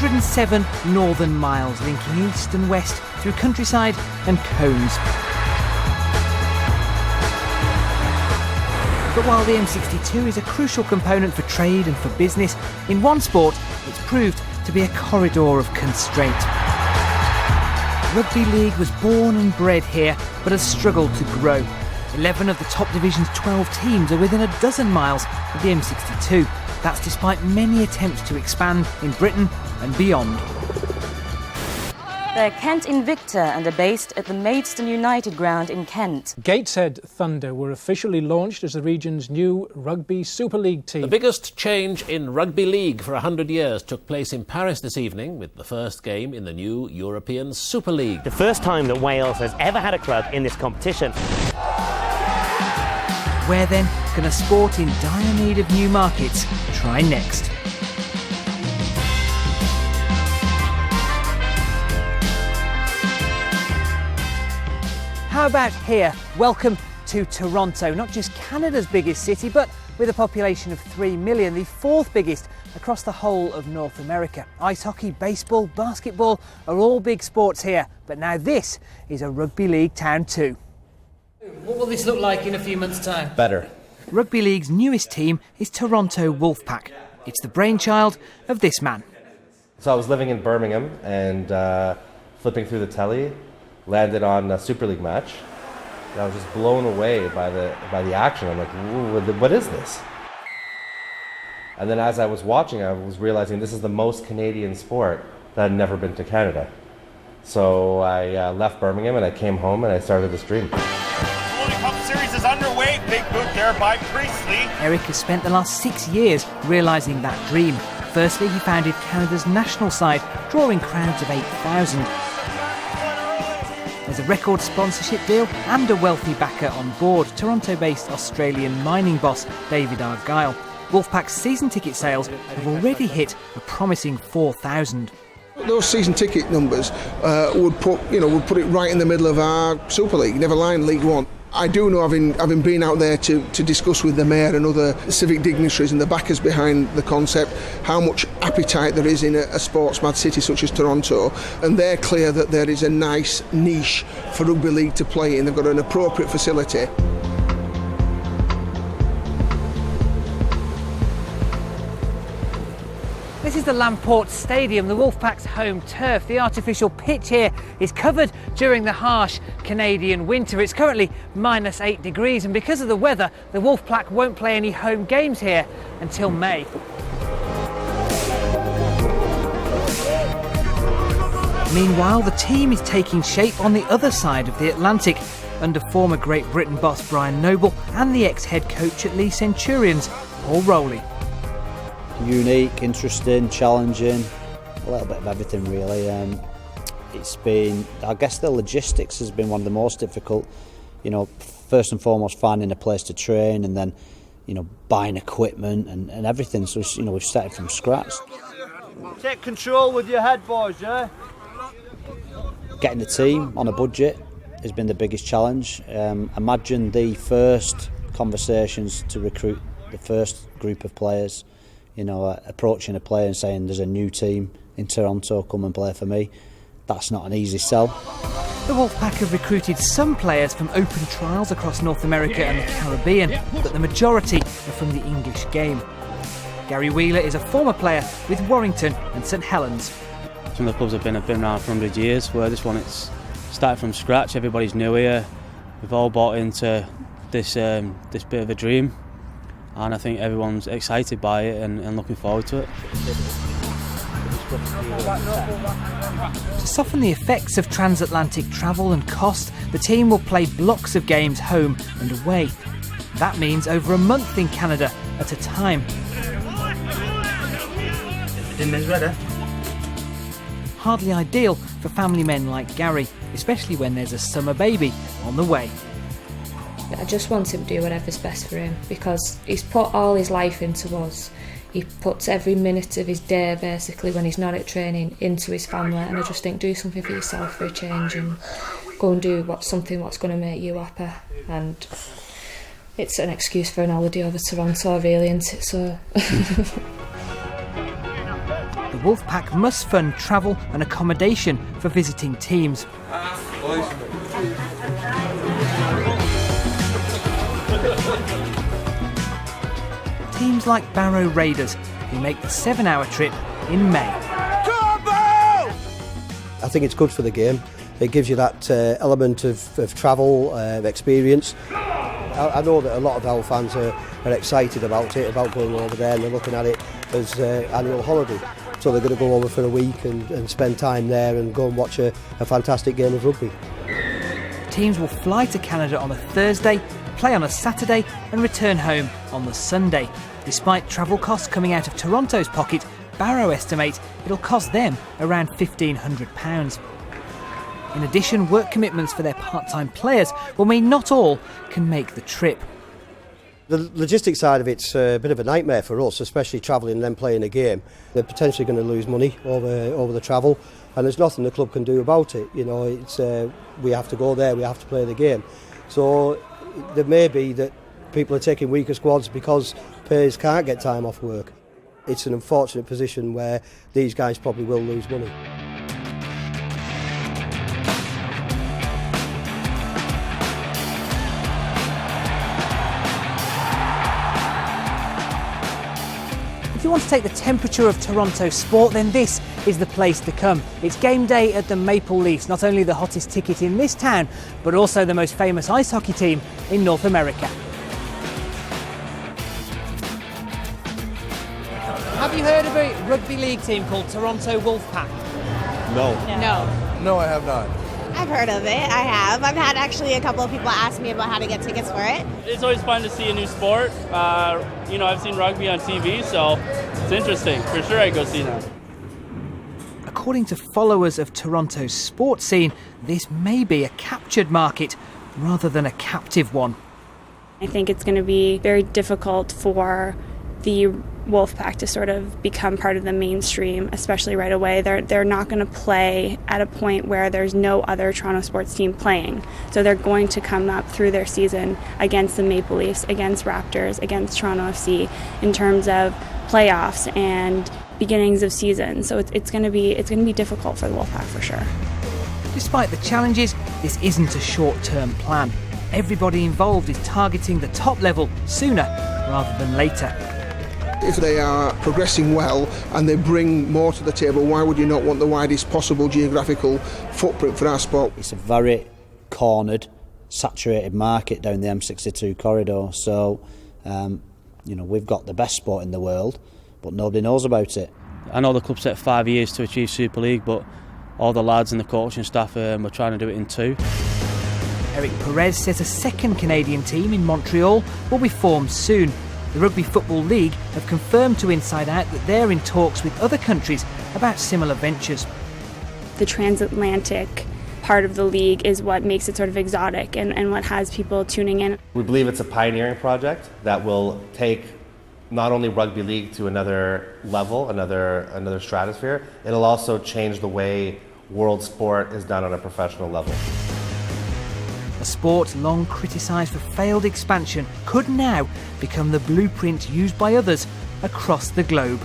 107 northern miles linking east and west through countryside and cones. But while the M62 is a crucial component for trade and for business, in one sport it's proved to be a corridor of constraint. Rugby league was born and bred here, but has struggled to grow. 11 of the top division's 12 teams are within a dozen miles of the M62. That's despite many attempts to expand in Britain and beyond. They're Kent Invicta and are based at the Maidstone United ground in Kent. Gateshead Thunder were officially launched as the region's new Rugby Super League team. The biggest change in rugby league for 100 years took place in Paris this evening with the first game in the new European Super League. The first time that Wales has ever had a club in this competition. Where then can a sport in dire need of new markets try next? How about here? Welcome to Toronto, not just Canada's biggest city, but with a population of 3 million, the fourth biggest across the whole of North America. Ice hockey, baseball, basketball are all big sports here, but now this is a rugby league town too. What will this look like in a few months' time? Better. Rugby league's newest team is Toronto Wolfpack. It's the brainchild of this man. So I was living in Birmingham and flipping through the telly, landed on a Super League match. And I was just blown away by the action. I'm like, what is this? And then as I was watching, I was realizing this is the most Canadian sport that had never been to Canada. So I left Birmingham and I came home and I started this dream. Cup Series is underway. Big boot there by Priestley. Eric has spent the last 6 years realising that dream. Firstly, he founded Canada's national side, drawing crowds of 8,000. There's a record sponsorship deal and a wealthy backer on board, Toronto-based Australian mining boss David Argyle. Wolfpack's season ticket sales have already hit a promising 4,000. Those season ticket numbers would put it right in the middle of our Super League, never mind League One. I do know, having been out there to discuss with the mayor and other civic dignitaries and the backers behind the concept, how much appetite there is in a sports-mad city such as Toronto, and they're clear that there is a nice niche for rugby league to play in. They've got an appropriate facility. This is the Lamport Stadium, the Wolfpack's home turf. The artificial pitch here is covered during the harsh Canadian winter. It's currently -8 degrees, and because of the weather, the Wolfpack won't play any home games here until May. Meanwhile, the team is taking shape on the other side of the Atlantic under former Great Britain boss Brian Noble and the ex-head coach at Lee Centurions, Paul Rowley. Unique, interesting, challenging, a little bit of everything really. It's been, I guess the logistics has been one of the most difficult. First and foremost finding a place to train, and then buying equipment and everything. So we've started from scratch. Take control with your head, boys, yeah? Getting the team on a budget has been the biggest challenge. Imagine the first conversations to recruit the first group of players. Approaching a player and saying there's a new team in Toronto, come and play for me. That's not an easy sell. The Wolfpack have recruited some players from open trials across North America and the Caribbean, but the majority are from the English game. Gary Wheeler is a former player with Warrington and St Helens. Some of the clubs have been around for 100 years, where this one it's started from scratch. Everybody's new here. We've all bought into this bit of a dream. And I think everyone's excited by it and looking forward to it. To soften the effects of transatlantic travel and cost, the team will play blocks of games home and away. That means over a month in Canada at a time. Dinner's ready. Hardly ideal for family men like Gary, especially when there's a summer baby on the way. I just want him to do whatever's best for him, because he's put all his life into us. He puts every minute of his day, basically, when he's not at training, into his family, and I just think, do something for yourself for a change and go and do something what's going to make you happy. And it's an excuse for an holiday over Toronto, really, isn't it? So. The Wolfpack must fund travel and accommodation for visiting teams. Teams like Barrow Raiders, who make the 7-hour trip in May. I think it's good for the game. It gives you that element of travel experience. I know that a lot of our fans are excited about it, about going over there, and they're looking at it as annual holiday. So they're going to go over for a week and spend time there and go and watch a fantastic game of rugby. Teams will fly to Canada on a Thursday, play on a Saturday and return home on the Sunday. Despite travel costs coming out of Toronto's pocket, Barrow estimate it'll cost them around £1,500. In addition, work commitments for their part-time players will mean not all can make the trip. The logistics side of it's a bit of a nightmare for us, especially travelling and then playing a game. They're potentially going to lose money over the travel, and there's nothing the club can do about it. You know, it's we have to go there, we have to play the game. So there may be that people are taking weaker squads because players can't get time off work. It's an unfortunate position where these guys probably will lose money. If you want to take the temperature of Toronto sport, then this is the place to come. It's game day at the Maple Leafs, not only the hottest ticket in this town, but also the most famous ice hockey team in North America. Have you heard of a rugby league team called Toronto Wolfpack? No. No. No, I have not. I've heard of it. I have. I've had actually a couple of people ask me about how to get tickets for it. It's always fun to see a new sport. I've seen rugby on TV, so it's interesting. For sure I'd go see that. According to followers of Toronto's sports scene, this may be a captured market rather than a captive one. I think it's going to be very difficult for the Wolfpack to sort of become part of the mainstream, especially right away. They're not going to play at a point where there's no other Toronto sports team playing. So they're going to come up through their season against the Maple Leafs, against Raptors, against Toronto FC in terms of playoffs and beginnings of season. So it's going to be difficult for the Wolfpack for sure. Despite the challenges, this isn't a short-term plan. Everybody involved is targeting the top level sooner rather than later. If they are progressing well and they bring more to the table, why would you not want the widest possible geographical footprint for our sport? It's a very cornered, saturated market down the M62 corridor. So, we've got the best sport in the world, but nobody knows about it. I know the club set 5 years to achieve Super League, but all the lads and the coaching staff are trying to do it in 2. Eric Perez says a second Canadian team in Montreal will be formed soon. The Rugby Football League have confirmed to Inside Out that they're in talks with other countries about similar ventures. The transatlantic part of the league is what makes it sort of exotic and what has people tuning in. We believe it's a pioneering project that will take not only rugby league to another level, another stratosphere, it'll also change the way world sport is done on a professional level. A sport long criticised for failed expansion could now become the blueprint used by others across the globe.